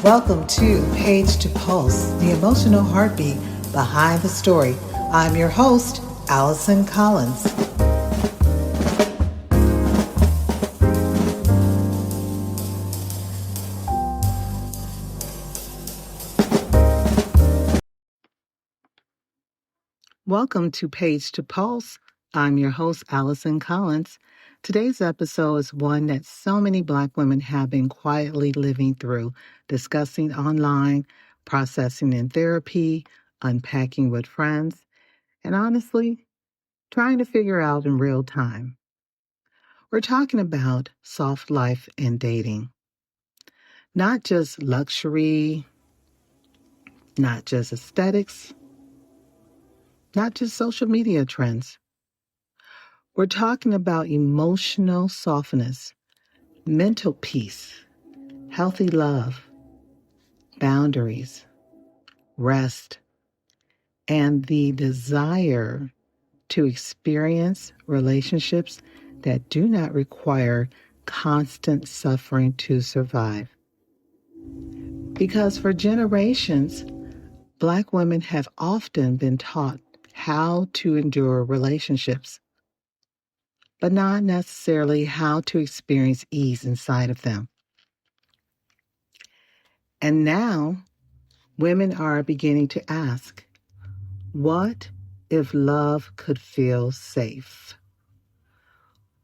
Welcome to Page to Pulse, the emotional heartbeat behind the story. I'm your host, Allison Collins. Welcome to Page to Pulse. I'm your host, Allison Collins. Today's episode is one that so many Black women have been quietly living through, discussing online, processing in therapy, unpacking with friends, and honestly, trying to figure out in real time. We're talking about soft life and dating. Not just luxury, not just aesthetics, not just social media trends. We're talking about emotional softness, mental peace, healthy love, boundaries, rest, and the desire to experience relationships that do not require constant suffering to survive. Because for generations, Black women have often been taught how to endure relationships, but not necessarily how to experience ease inside of them. And now, women are beginning to ask, what if love could feel safe?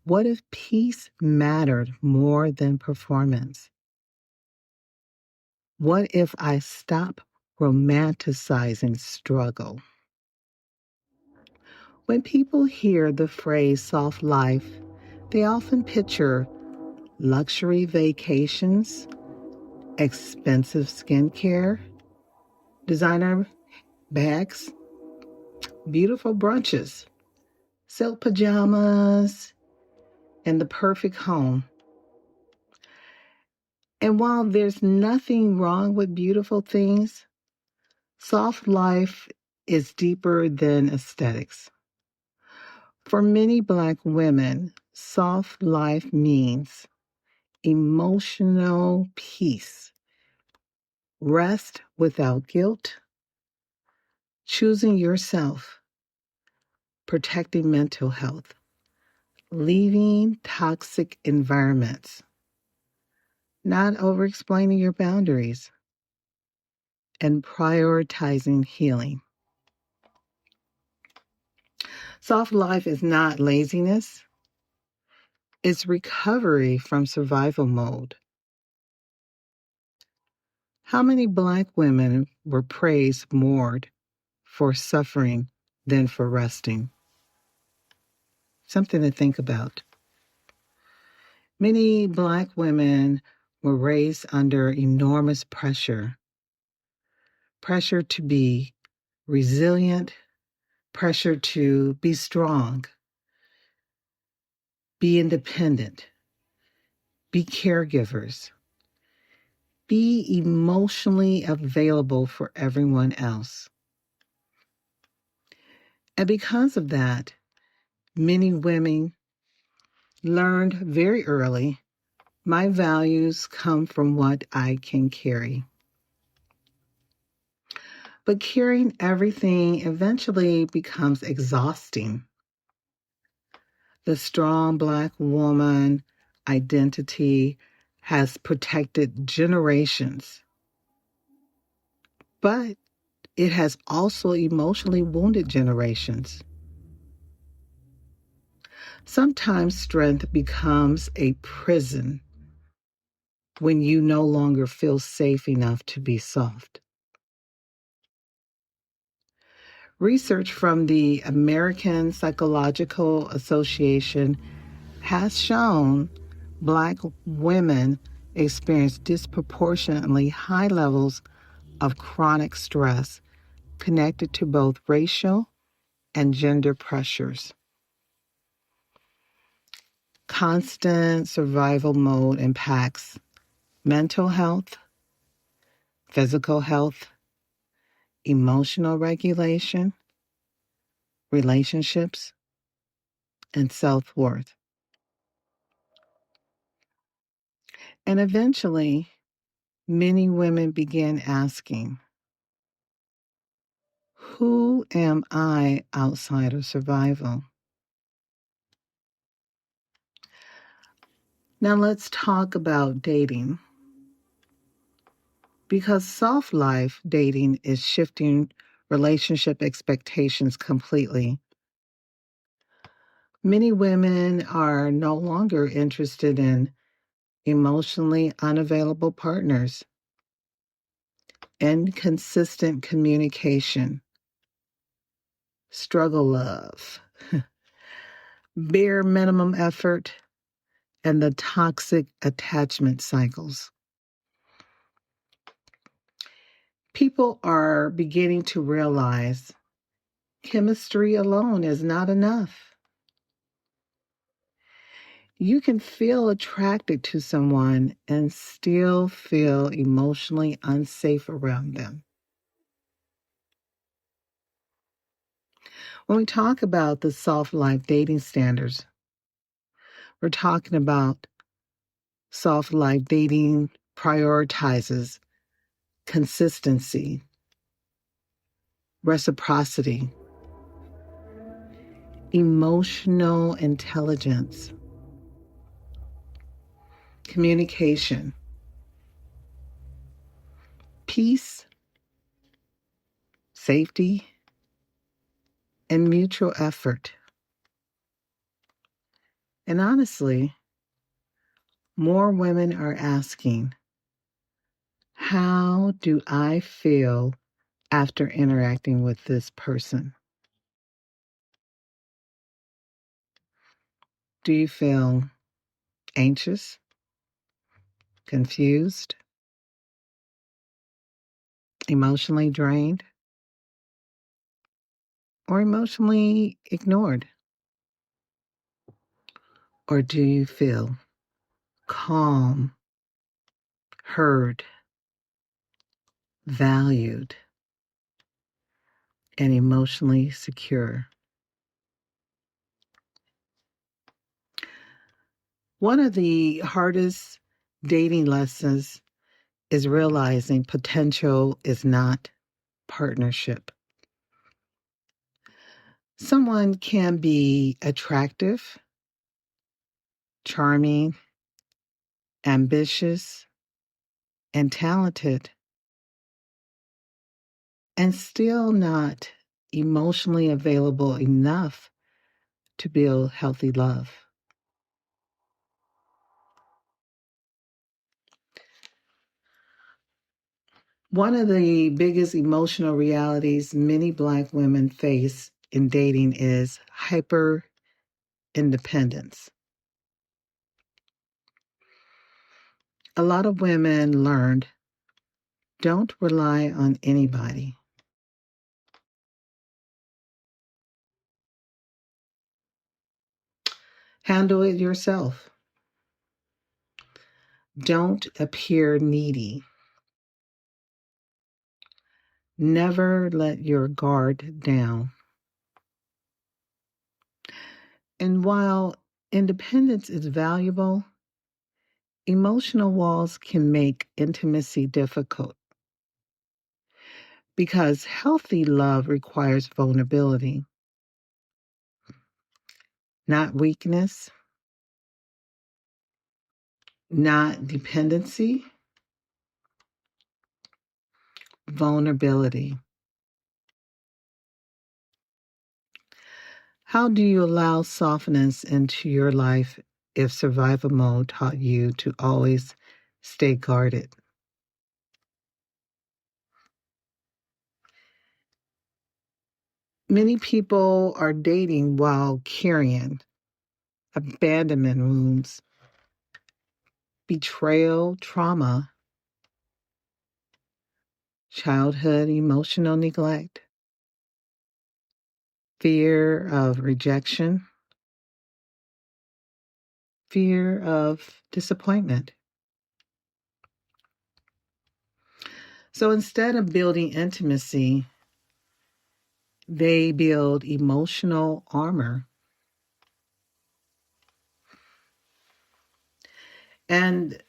What if peace mattered more than performance? What if I stop romanticizing struggle? When people hear the phrase soft life, they often picture luxury vacations, expensive skincare, designer bags, beautiful brunches, silk pajamas, and the perfect home. And while there's nothing wrong with beautiful things, soft life is deeper than aesthetics. For many Black women, soft life means emotional peace, rest without guilt, choosing yourself, protecting mental health, leaving toxic environments, not over explaining your boundaries, and prioritizing healing. Soft life is not laziness, it's recovery from survival mode. How many Black women were praised more for suffering than for resting? Something to think about. Many Black women were raised under enormous pressure to be resilient, pressure to be strong, be independent, be caregivers, be emotionally available for everyone else. And because of that, many women learned very early my values come from what I can carry. But carrying everything eventually becomes exhausting. The strong Black woman identity has protected generations, but it has also emotionally wounded generations. Sometimes strength becomes a prison when you no longer feel safe enough to be soft. Research from the American Psychological Association has shown Black women experience disproportionately high levels of chronic stress connected to both racial and gender pressures. Constant survival mode impacts mental health, physical health, emotional regulation, relationships, and self worth. And eventually, many women begin asking, who am I outside of survival? Now let's talk about dating. Because soft life dating is shifting relationship expectations completely. Many women are no longer interested in emotionally unavailable partners, inconsistent communication, struggle love, bare minimum effort, and the toxic attachment cycles. People are beginning to realize chemistry alone is not enough. You can feel attracted to someone and still feel emotionally unsafe around them. When we talk about the soft life dating standards, we're talking about soft life dating prioritizes consistency, reciprocity, emotional intelligence, communication, peace, safety, and mutual effort. And honestly, more women are asking, how do I feel after interacting with this person? Do you feel anxious, confused, emotionally drained, or emotionally ignored? Or do you feel calm, heard, valued, and emotionally secure? One of the hardest dating lessons is realizing potential is not partnership. Someone can be attractive, charming, ambitious, and talented, and still not emotionally available enough to build healthy love. One of the biggest emotional realities many Black women face in dating is hyper independence. A lot of women learned don't rely on anybody. Handle it yourself. Don't appear needy. Never let your guard down. And while independence is valuable, emotional walls can make intimacy difficult because healthy love requires vulnerability, not weakness, not dependency, vulnerability. How do you allow softness into your life if survival mode taught you to always stay guarded? Many people are dating while carrying abandonment wounds, betrayal, trauma, childhood emotional neglect, fear of rejection, fear of disappointment. So instead of building intimacy, they build emotional armor. And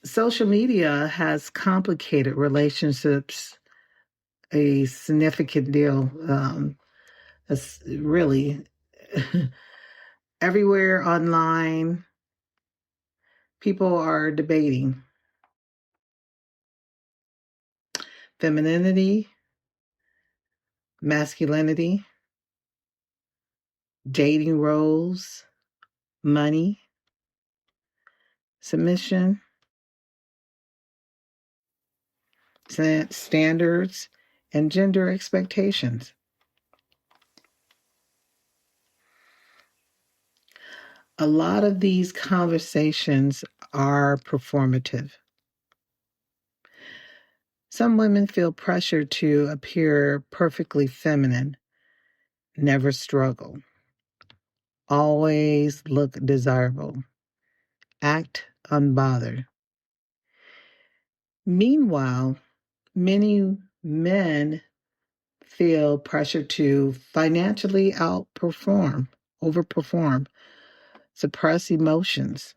Social media has complicated relationships a significant deal. It's really everywhere online, people are debating femininity, masculinity, dating roles, money, submission, standards, and gender expectations. A lot of these conversations are performative. Some women feel pressure to appear perfectly feminine, never struggle, always look desirable, act unbothered. Meanwhile, many men feel pressure to financially outperform, overperform, suppress emotions,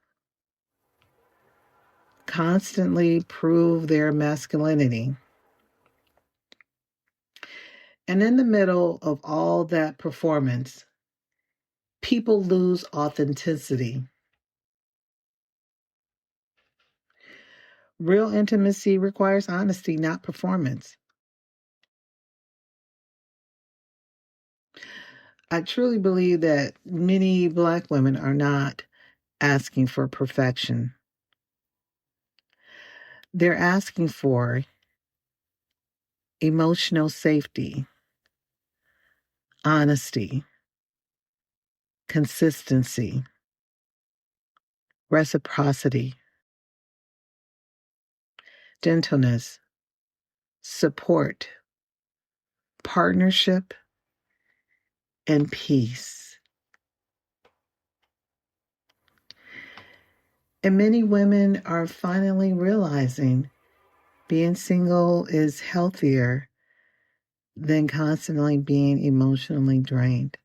constantly prove their masculinity. And in the middle of all that performance, people lose authenticity. Real intimacy requires honesty, not performance. I truly believe that many Black women are not asking for perfection. They're asking for emotional safety, honesty, consistency, reciprocity, gentleness, support, partnership, and peace. And many women are finally realizing being single is healthier than constantly being emotionally drained.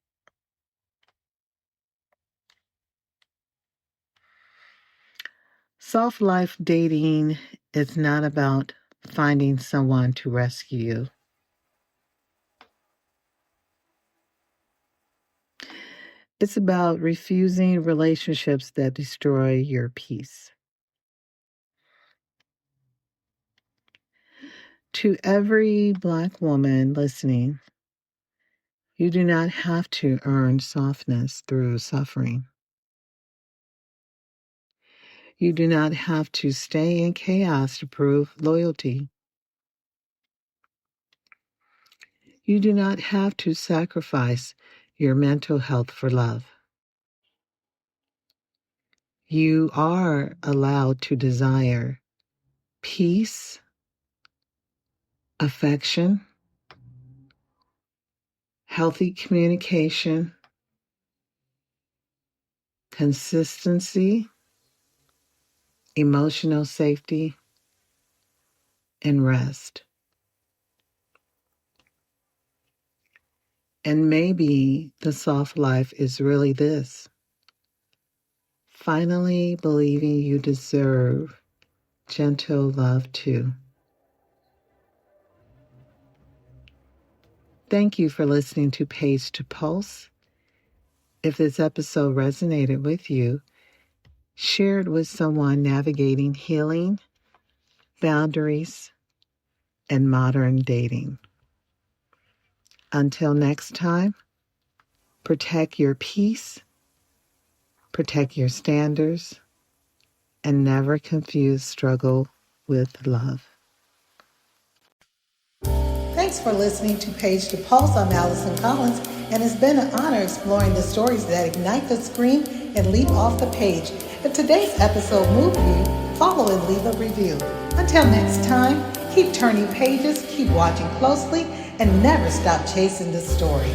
Soft life dating is not about finding someone to rescue you. It's about refusing relationships that destroy your peace. To every Black woman listening, you do not have to earn softness through suffering. You do not have to stay in chaos to prove loyalty. You do not have to sacrifice your mental health for love. You are allowed to desire peace, affection, healthy communication, consistency, emotional safety, and rest. And maybe the soft life is really this: finally believing you deserve gentle love too. Thank you for listening to Page to Pulse. If this episode resonated with you, share it with someone navigating healing, boundaries, and modern dating. Until next time, protect your peace, protect your standards, and never confuse struggle with love. Thanks for listening to Page to Pulse. I'm Allison Collins, and it's been an honor exploring the stories that ignite the screen and leap off the page. If today's episode moved you, follow and leave a review. Until next time, keep turning pages, keep watching closely, and never stop chasing the story.